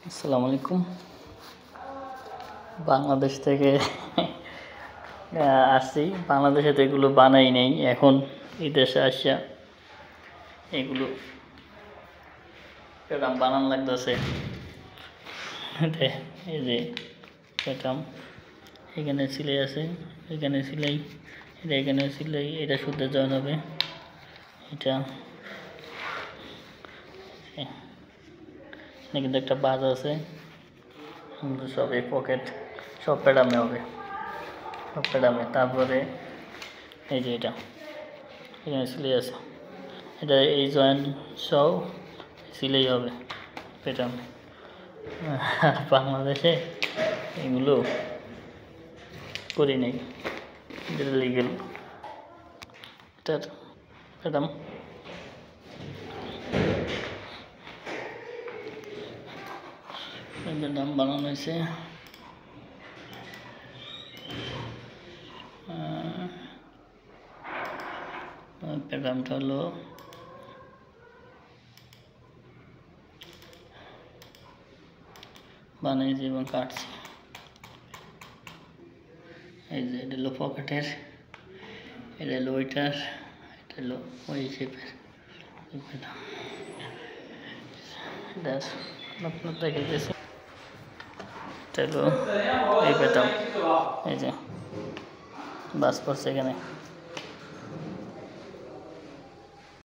আসসালামু আলাইকুম। বাংলাদেশ থেকে আসছি। বাংলাদেশে তো এগুলো বানাই নেই, এখন এই দেশে আসিয়া এগুলো পেলাম বানান লাগতেছে। এই যে পেতাম, এখানে সিলাই আছে, এখানে সিলাই, এটা এখানে সিলাই, এটা শুদ্ধ জয়েন হবে, এটা এখানে কিন্তু একটা বাজ আছে, সব এই পকেট সব প্যাডামে হবে, সব প্যাডামে। তারপরে এই যে এটা এখানে সিলাই আছে, এটা এই জয়েন্ট সব সিলাই হবে প্যাডামে। আর বাংলাদেশে এগুলো করি নাই, যেটা লিগেল এটার প্যাডাম। নাম বানানো হয়েছে, প্যাডামটা হলো বানিয়েছি এবং কাটছি। এই যে এটা হলো পকেটের, এটা হলো ওইটার, এটা হলো ওই শেপের প্যাডাম। এটা আপনার দেখে দিয়েছি, এটা হলো এই প্যাডাম, এই যে বাস করছে এখানে।